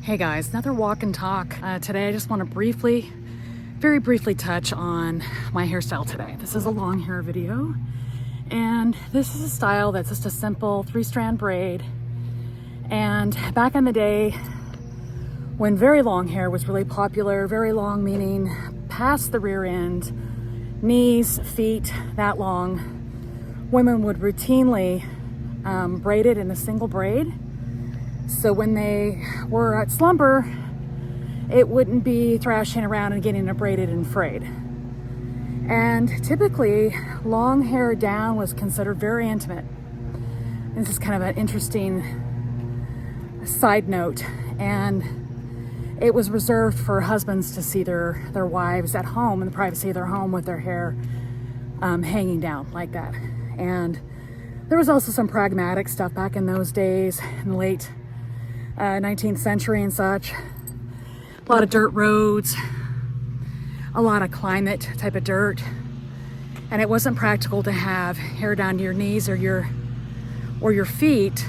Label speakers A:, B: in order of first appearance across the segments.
A: Hey guys, another walk and talk. Today I just want to very briefly touch on my hairstyle today. This is a long hair video, and this is a style that's just a simple 3-strand braid. And back in the day, when very long hair was really popular, very long meaning past the rear end, knees, feet, that long, women would routinely braid it in a single braid. So when they were at slumber, it wouldn't be thrashing around and getting it braided and frayed. And typically, long hair down was considered very intimate. This is kind of an interesting side note. And it was reserved for husbands to see their wives at home in the privacy of their home with their hair hanging down like that. And there was also some pragmatic stuff back in those days, in the late 19th century and such. A lot of dirt roads, a lot of climate type of dirt, and it wasn't practical to have hair down to your knees or your feet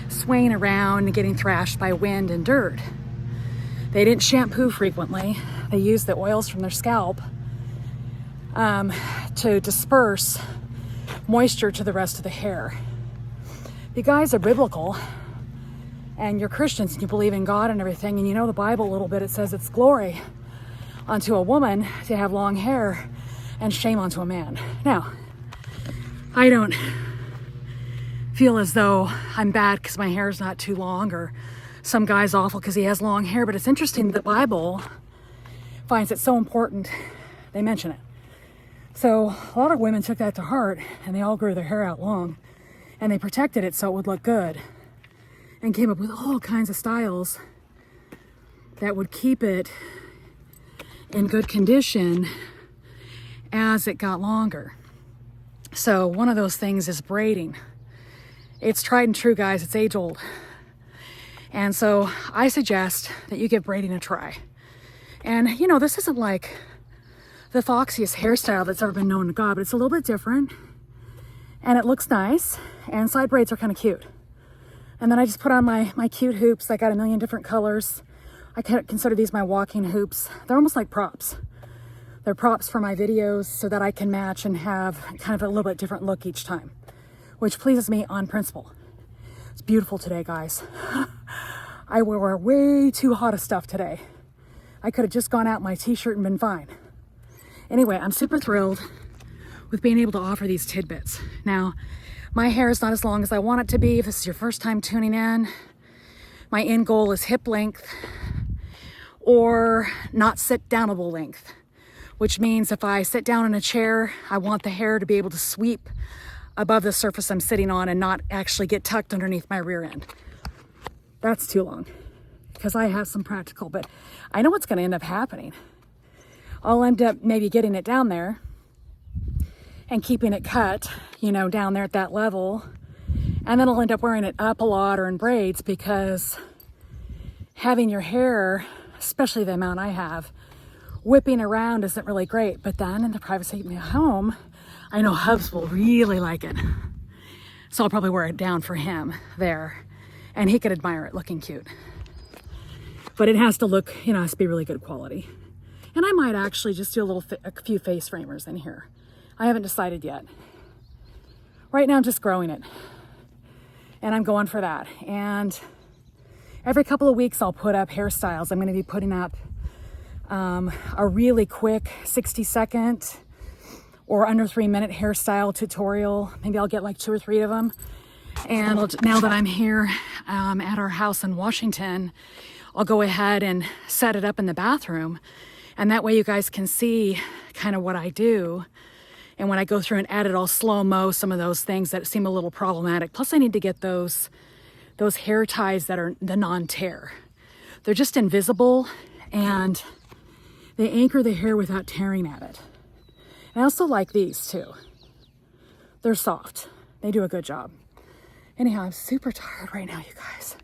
A: swaying around and getting thrashed by wind and dirt. They didn't shampoo frequently. They used the oils from their scalp to disperse moisture to the rest of the hair. You guys are biblical and you're Christians and you believe in God and everything, and you know the Bible a little bit. It says it's glory unto a woman to have long hair and shame unto a man. Now, I don't feel as though I'm bad because my hair is not too long, or some guy's awful because he has long hair, but it's interesting that the Bible finds it so important they mention it. So a lot of women took that to heart, and they all grew their hair out long, and they protected it so it would look good, and came up with all kinds of styles that would keep it in good condition as it got longer. So one of those things is braiding. It's tried and true, guys. It's age old. And so I suggest that you give braiding a try. And you know, this isn't like the foxiest hairstyle that's ever been known to God, but it's a little bit different, and it looks nice, and side braids are kind of cute. And then I just put on my cute hoops. I got a million different colors. I consider these my walking hoops. They're almost like props. They're props for my videos so that I can match and have kind of a little bit different look each time, which pleases me on principle. It's beautiful today, guys. I wore way too hot of stuff today. I could have just gone out in my t-shirt and been fine. Anyway, I'm super thrilled with being able to offer these tidbits. Now, my hair is not as long as I want it to be. If this is your first time tuning in, my end goal is hip length or not sit downable length, which means if I sit down in a chair, I want the hair to be able to sweep above the surface I'm sitting on and not actually get tucked underneath my rear end. That's too long because I have some practical, but I know what's going to end up happening. I'll end up maybe getting it down there and keeping it cut, you know, down there at that level. And then I'll end up wearing it up a lot or in braids, because having your hair, especially the amount I have, whipping around isn't really great. But then in the privacy of my home, I know Hubs will really like it. So I'll probably wear it down for him there, and he could admire it looking cute. But it has to look, you know, it has to be really good quality. And I might actually just do a few face framers in here. I haven't decided yet. Right now I'm just growing it, and I'm going for that. And every couple of weeks I'll put up hairstyles. I'm going to be putting up a really quick 60-second or under 3-minute hairstyle tutorial. Maybe I'll get like 2 or 3 of them. And now that I'm here at our house in Washington, I'll go ahead and set it up in the bathroom. And that way you guys can see kind of what I do. And when I go through and edit, I'll slow-mo some of those things that seem a little problematic. Plus I need to get those hair ties that are the non-tear. They're just invisible, and they anchor the hair without tearing at it. And I also like these too. They're soft. They do a good job. Anyhow, I'm super tired right now, you guys.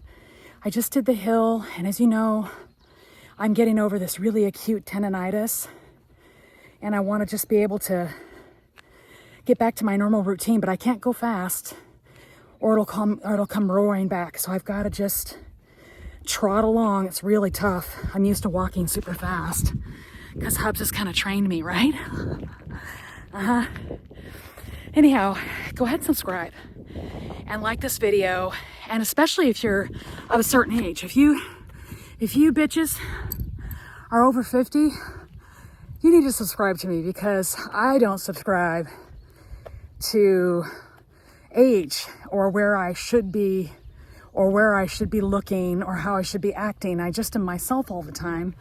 A: I just did the hill, and as you know, I'm getting over this really acute tendonitis, and I want to just be able to get back to my normal routine, but I can't go fast or it'll come roaring back. So I've got to just trot along. It's really tough. I'm used to walking super fast because Hubs has kind of trained me, right? Anyhow, go ahead and subscribe and like this video. And especially if you're of a certain age, if you bitches are over 50, you need to subscribe to me, because I don't subscribe to age or where I should be or where I should be looking or how I should be acting. I just am myself all the time,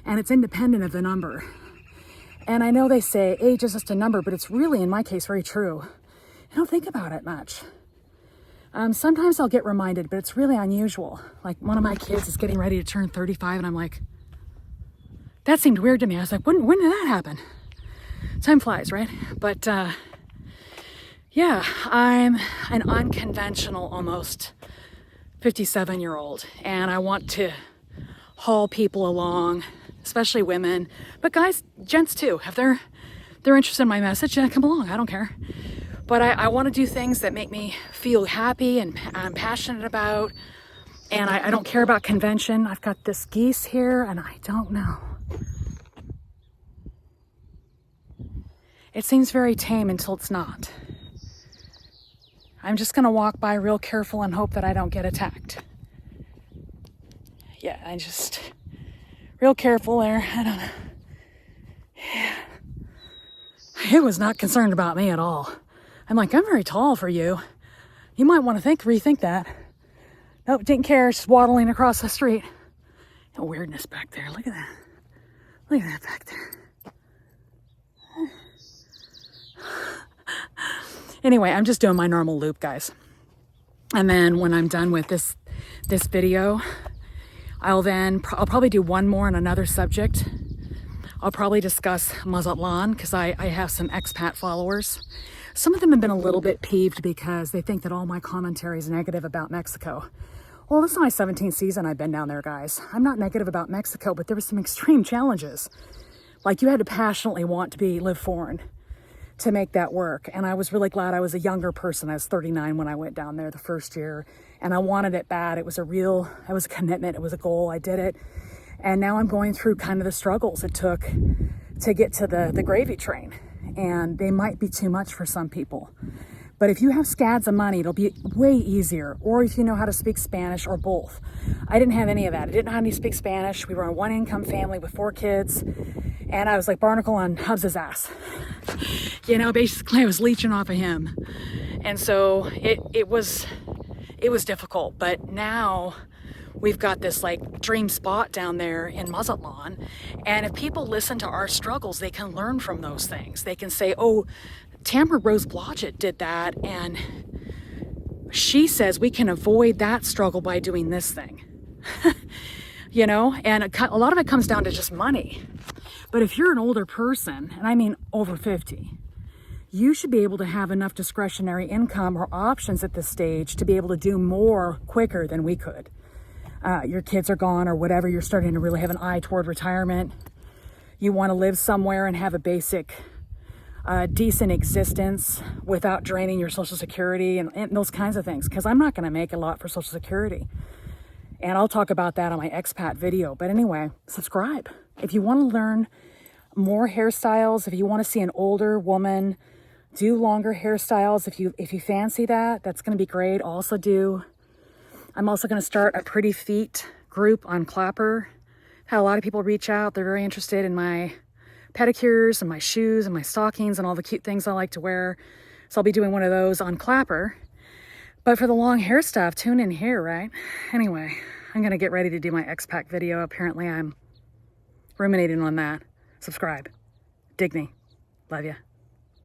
A: and it's independent of the number. And I know they say age is just a number, but it's really, in my case, very true. I don't think about it much. Sometimes I'll get reminded, but it's really unusual. Like, one of my kids is getting ready to turn 35, and I'm like, that seemed weird to me. I was like, when did that happen? Time flies, right? But yeah, I'm an unconventional, almost 57-year-old, and I want to haul people along, especially women, but guys, gents too. If they're interested in my message, then come along. I don't care. But I want to do things that make me feel happy and I'm passionate about, and I don't care about convention. I've got this geese here, and I don't know. It seems very tame until it's not. I'm just going to walk by real careful and hope that I don't get attacked. Yeah, I just real careful there. I don't know. Yeah. It was not concerned about me at all. I'm like, I'm very tall for you. You might want to rethink that. Nope, didn't care. Just waddling across the street. No weirdness back there. Look at that. Look at that back there. Anyway, I'm just doing my normal loop, guys. And then when I'm done with this video, I'll probably do one more on another subject. I'll probably discuss Mazatlan, because I have some expat followers. Some of them have been a little bit peeved because they think that all my commentary is negative about Mexico. Well, this is my 17th season I've been down there, guys. I'm not negative about Mexico, but there were some extreme challenges. Like, you had to passionately want to live foreign to make that work. And I was really glad I was a younger person. I was 39 when I went down there the first year, and I wanted it bad. It was a commitment. It was a goal. I did it. And now I'm going through kind of the struggles it took to get to the gravy train. And they might be too much for some people. But if you have scads of money, it'll be way easier. Or if you know how to speak Spanish, or both. I didn't have any of that. I didn't know how to speak Spanish. We were a one-income family with 4 kids. And I was like Barnacle on Hubs' ass. You know, basically I was leeching off of him. And so it was difficult. But now we've got this like dream spot down there in Mazatlan. And if people listen to our struggles, they can learn from those things. They can say, oh, Tamara Rose Blodgett did that, and she says we can avoid that struggle by doing this thing. You know, and a lot of it comes down to just money. But if you're an older person, and I mean over 50, you should be able to have enough discretionary income or options at this stage to be able to do more quicker than we could. Your kids are gone or whatever, you're starting to really have an eye toward retirement. You want to live somewhere and have a basic, decent existence without draining your Social Security and those kinds of things. Because I'm not going to make a lot for Social Security. And I'll talk about that on my expat video. But anyway, subscribe. If you want to learn more hairstyles, if you want to see an older woman do longer hairstyles, if you fancy that, that's going to be great. I'm also going to start a Pretty Feet group on Clapper. Had a lot of people reach out. They're very interested in my pedicures and my shoes and my stockings and all the cute things I like to wear. So I'll be doing one of those on Clapper. But for the long hair stuff, tune in here, right? Anyway, I'm going to get ready to do my expat video. Apparently I'm ruminating on that. Subscribe. Dig me. Love ya.